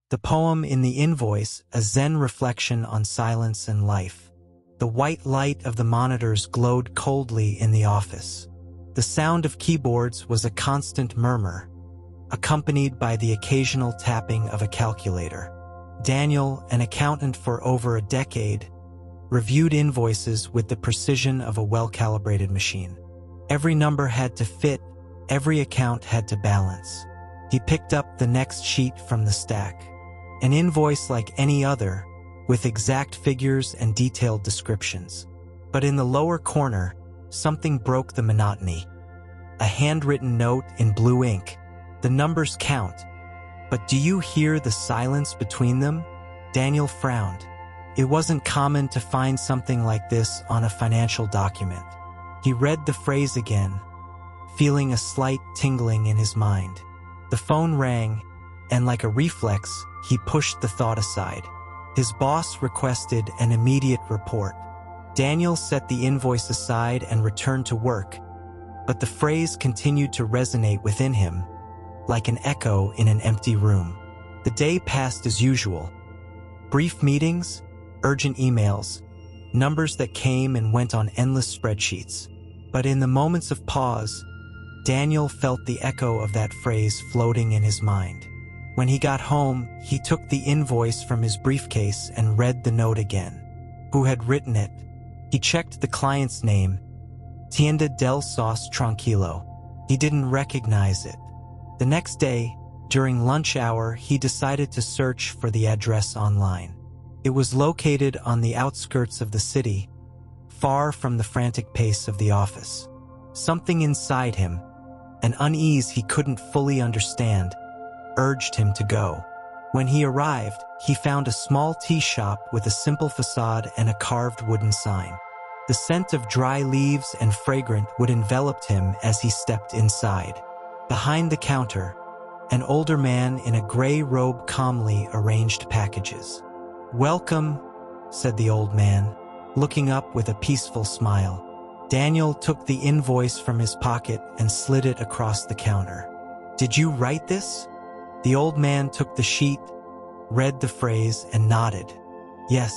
The poem in the Invoice, a Zen reflection on silence and life. The white light of the monitors glowed coldly in the office. The sound of keyboards was a constant murmur, accompanied by the occasional tapping of a calculator. Daniel, an accountant for over a decade, reviewed invoices with the precision of a well-calibrated machine. Every number had to fit, every account had to balance. He picked up the next sheet from the stack. An invoice like any other, with exact figures and detailed descriptions. But in the lower corner, something broke the monotony. A handwritten note in blue ink. The numbers count, but do you hear the silence between them? Daniel frowned. It wasn't common to find something like this on a financial document. He read the phrase again, feeling a slight tingling in his mind. The phone rang, and like a reflex, he pushed the thought aside. His boss requested an immediate report. Daniel set the invoice aside and returned to work, but the phrase continued to resonate within him, like an echo in an empty room. The day passed as usual. Brief meetings, urgent emails, numbers that came and went on endless spreadsheets. But in the moments of pause, Daniel felt the echo of that phrase floating in his mind. When he got home, he took the invoice from his briefcase and read the note again. Who had written it? He checked the client's name, Tienda del Sauce Tranquilo. He didn't recognize it. The next day, during lunch hour, he decided to search for the address online. It was located on the outskirts of the city, far from the frantic pace of the office. Something inside him, an unease he couldn't fully understand, urged him to go. When he arrived, he found a small tea shop with a simple facade and a carved wooden sign. The scent of dry leaves and fragrant wood enveloped him as he stepped inside. Behind the counter, an older man in a gray robe calmly arranged packages. "Welcome," said the old man, looking up with a peaceful smile. Daniel took the invoice from his pocket and slid it across the counter. "Did you write this?" The old man took the sheet, read the phrase, and nodded. "Yes,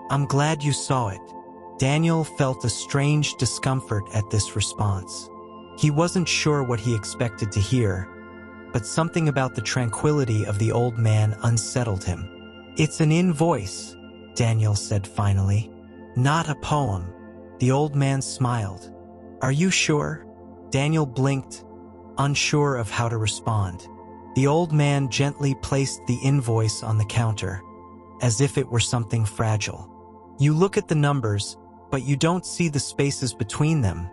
I'm glad you saw it." Daniel felt a strange discomfort at this response. He wasn't sure what he expected to hear, but something about the tranquility of the old man unsettled him. "It's an invoice," Daniel said finally, "not a poem." The old man smiled. "Are you sure?" Daniel blinked, unsure of how to respond. The old man gently placed the invoice on the counter, as if it were something fragile. "You look at the numbers, but you don't see the spaces between them,"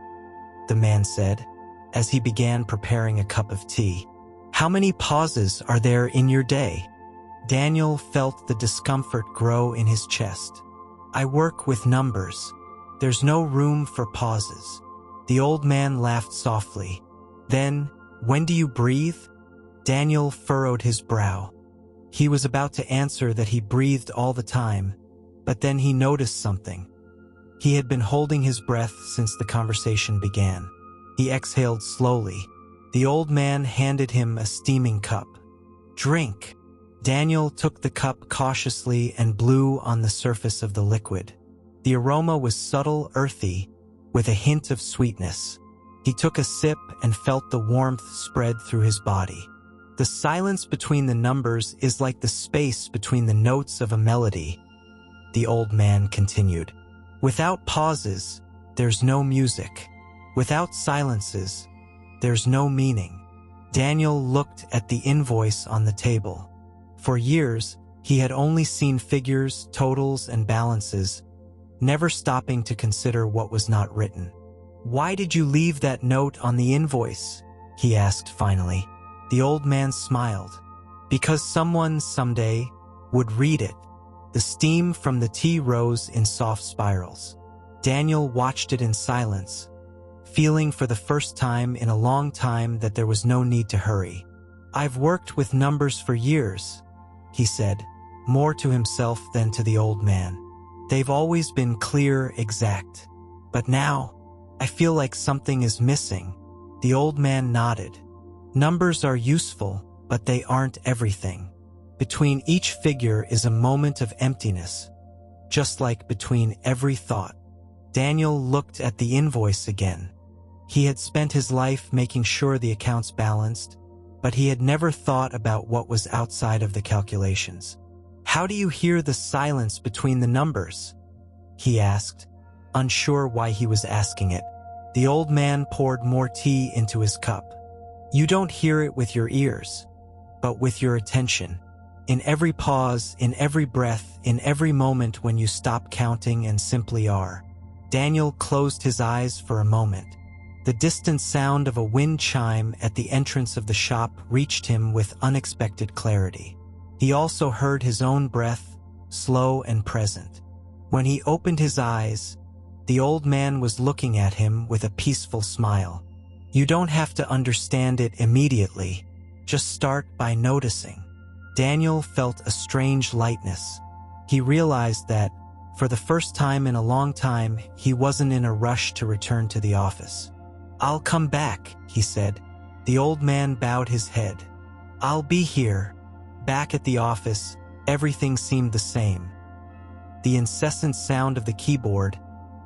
the man said, as he began preparing a cup of tea. "How many pauses are there in your day?" Daniel felt the discomfort grow in his chest. "I work with numbers. There's no room for pauses." The old man laughed softly. "Then, when do you breathe?" Daniel furrowed his brow. He was about to answer that he breathed all the time, but then he noticed something. He had been holding his breath since the conversation began. He exhaled slowly. The old man handed him a steaming cup. "Drink." Daniel took the cup cautiously and blew on the surface of the liquid. The aroma was subtle, earthy, with a hint of sweetness. He took a sip and felt the warmth spread through his body. "The silence between the numbers is like the space between the notes of a melody," the old man continued. "Without pauses, there's no music. Without silences, there's no meaning." Daniel looked at the invoice on the table. For years, he had only seen figures, totals, and balances, never stopping to consider what was not written. "Why did you leave that note on the invoice?" he asked finally. The old man smiled. "Because someone someday would read it." The steam from the tea rose in soft spirals. Daniel watched it in silence, feeling for the first time in a long time that there was no need to hurry. "I've worked with numbers for years," he said, more to himself than to the old man. "They've always been clear, exact. But now, I feel like something is missing." The old man nodded. "Numbers are useful, but they aren't everything. Between each figure is a moment of emptiness, just like between every thought. Daniel looked at the invoice again. He had spent his life making sure the accounts balanced, but he had never thought about what was outside of the calculations. "How do you hear the silence between the numbers?" he asked, unsure why he was asking it. The old man poured more tea into his cup. "You don't hear it with your ears, but with your attention. In every pause, in every breath, in every moment when you stop counting and simply are." Daniel closed his eyes for a moment. The distant sound of a wind chime at the entrance of the shop reached him with unexpected clarity. He also heard his own breath, slow and present. When he opened his eyes, the old man was looking at him with a peaceful smile. "You don't have to understand it immediately. Just start by noticing." Daniel felt a strange lightness. He realized that, for the first time in a long time, he wasn't in a rush to return to the office. "I'll come back," he said. The old man bowed his head. "I'll be here." Back at the office, everything seemed the same. The incessant sound of the keyboard,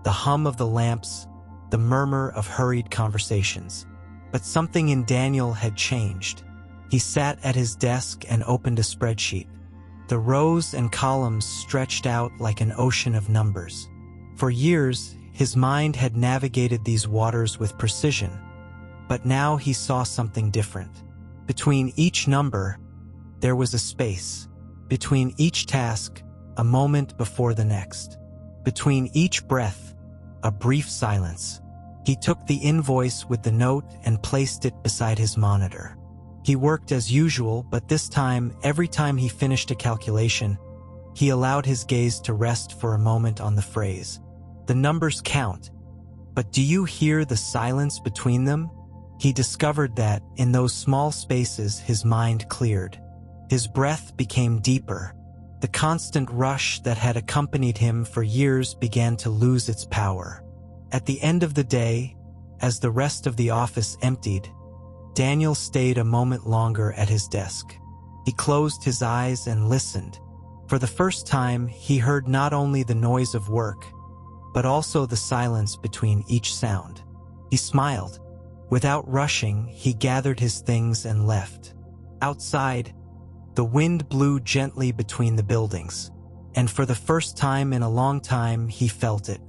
the hum of the lamps, the murmur of hurried conversations. But something in Daniel had changed. He sat at his desk and opened a spreadsheet. The rows and columns stretched out like an ocean of numbers. For years, his mind had navigated these waters with precision, but now he saw something different. Between each number, there was a space. Between each task, a moment before the next. Between each breath, a brief silence. He took the invoice with the note and placed it beside his monitor. He worked as usual, but this time, every time he finished a calculation, he allowed his gaze to rest for a moment on the phrase, "The numbers count, but do you hear the silence between them?" He discovered that, in those small spaces, his mind cleared. His breath became deeper. The constant rush that had accompanied him for years began to lose its power. At the end of the day, as the rest of the office emptied, Daniel stayed a moment longer at his desk. He closed his eyes and listened. For the first time, he heard not only the noise of work, but also the silence between each sound. He smiled. Without rushing, he gathered his things and left. Outside, the wind blew gently between the buildings, and for the first time in a long time, he felt it.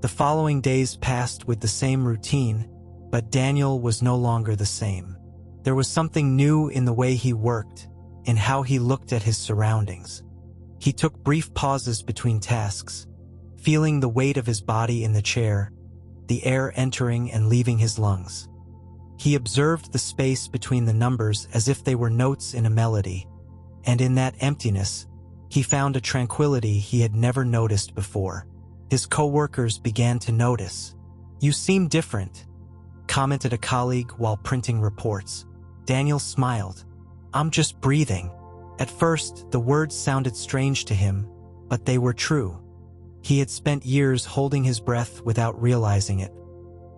The following days passed with the same routine, but Daniel was no longer the same. There was something new in the way he worked, in how he looked at his surroundings. He took brief pauses between tasks, feeling the weight of his body in the chair, the air entering and leaving his lungs. He observed the space between the numbers as if they were notes in a melody, and in that emptiness, he found a tranquility he had never noticed before. His coworkers began to notice. "You seem different," commented a colleague while printing reports. Daniel smiled. "I'm just breathing." At first, the words sounded strange to him, but they were true. He had spent years holding his breath without realizing it,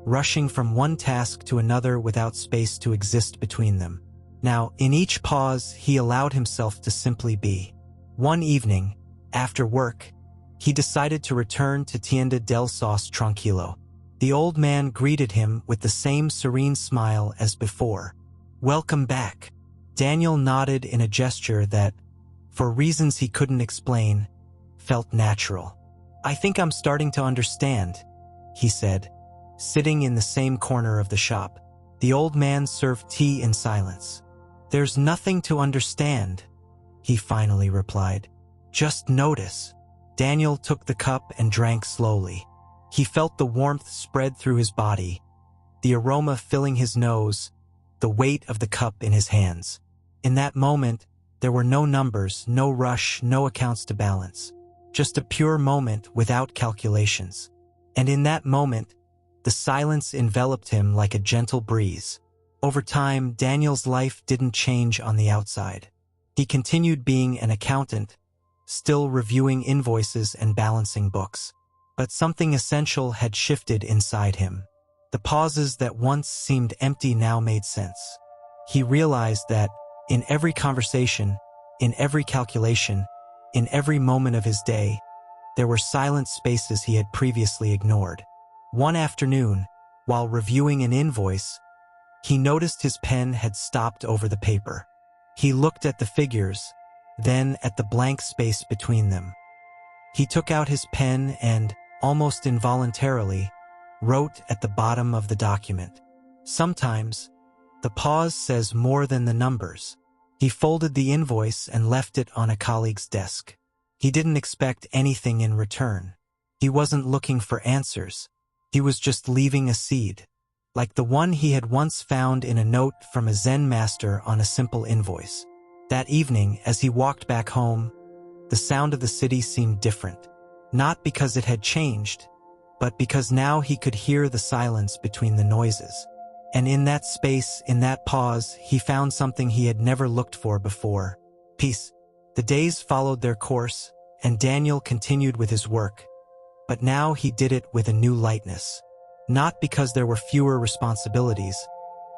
rushing from one task to another without space to exist between them. Now, in each pause, he allowed himself to simply be. One evening, after work, he decided to return to Tienda del Sos Tranquilo. The old man greeted him with the same serene smile as before. "Welcome back." Daniel nodded in a gesture that, for reasons he couldn't explain, felt natural. "I think I'm starting to understand," he said, sitting in the same corner of the shop. The old man served tea in silence. "There's nothing to understand," he finally replied. "Just notice." Daniel took the cup and drank slowly. He felt the warmth spread through his body, the aroma filling his nose, the weight of the cup in his hands. In that moment, there were no numbers, no rush, no accounts to balance. Just a pure moment without calculations. And in that moment, the silence enveloped him like a gentle breeze. Over time, Daniel's life didn't change on the outside. He continued being an accountant, still reviewing invoices and balancing books. But something essential had shifted inside him. The pauses that once seemed empty now made sense. He realized that, in every conversation, In every calculation, in every moment of his day, there were silent spaces he had previously ignored. One afternoon, while reviewing an invoice, he noticed his pen had stopped over the paper. He looked at the figures, then at the blank space between them. He took out his pen and, almost involuntarily, wrote at the bottom of the document. Sometimes, the pause says more than the numbers. He folded the invoice and left it on a colleague's desk. He didn't expect anything in return. He wasn't looking for answers. He was just leaving a seed, like the one he had once found in a note from a Zen master on a simple invoice. That evening, as he walked back home, the sound of the city seemed different. Not because it had changed, but because now he could hear the silence between the noises. And in that space, in that pause, he found something he had never looked for before: peace. The days followed their course, and Daniel continued with his work. But now he did it with a new lightness. Not because there were fewer responsibilities,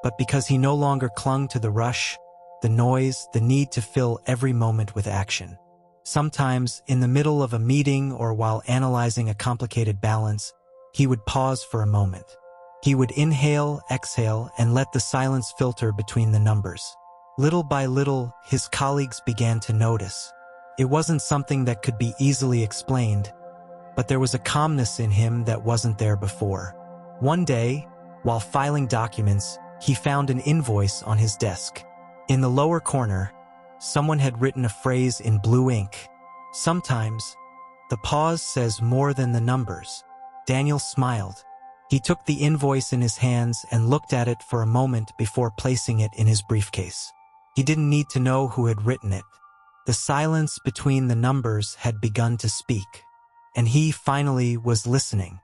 but because he no longer clung to the rush, the noise, the need to fill every moment with action. Sometimes, in the middle of a meeting or while analyzing a complicated balance, he would pause for a moment. He would inhale, exhale, and let the silence filter between the numbers. Little by little, his colleagues began to notice. It wasn't something that could be easily explained, but there was a calmness in him that wasn't there before. One day, while filing documents, he found an invoice on his desk. In the lower corner, someone had written a phrase in blue ink. Sometimes, the pause says more than the numbers. Daniel smiled. He took the invoice in his hands and looked at it for a moment before placing it in his briefcase. He didn't need to know who had written it. The silence between the numbers had begun to speak, and he finally was listening.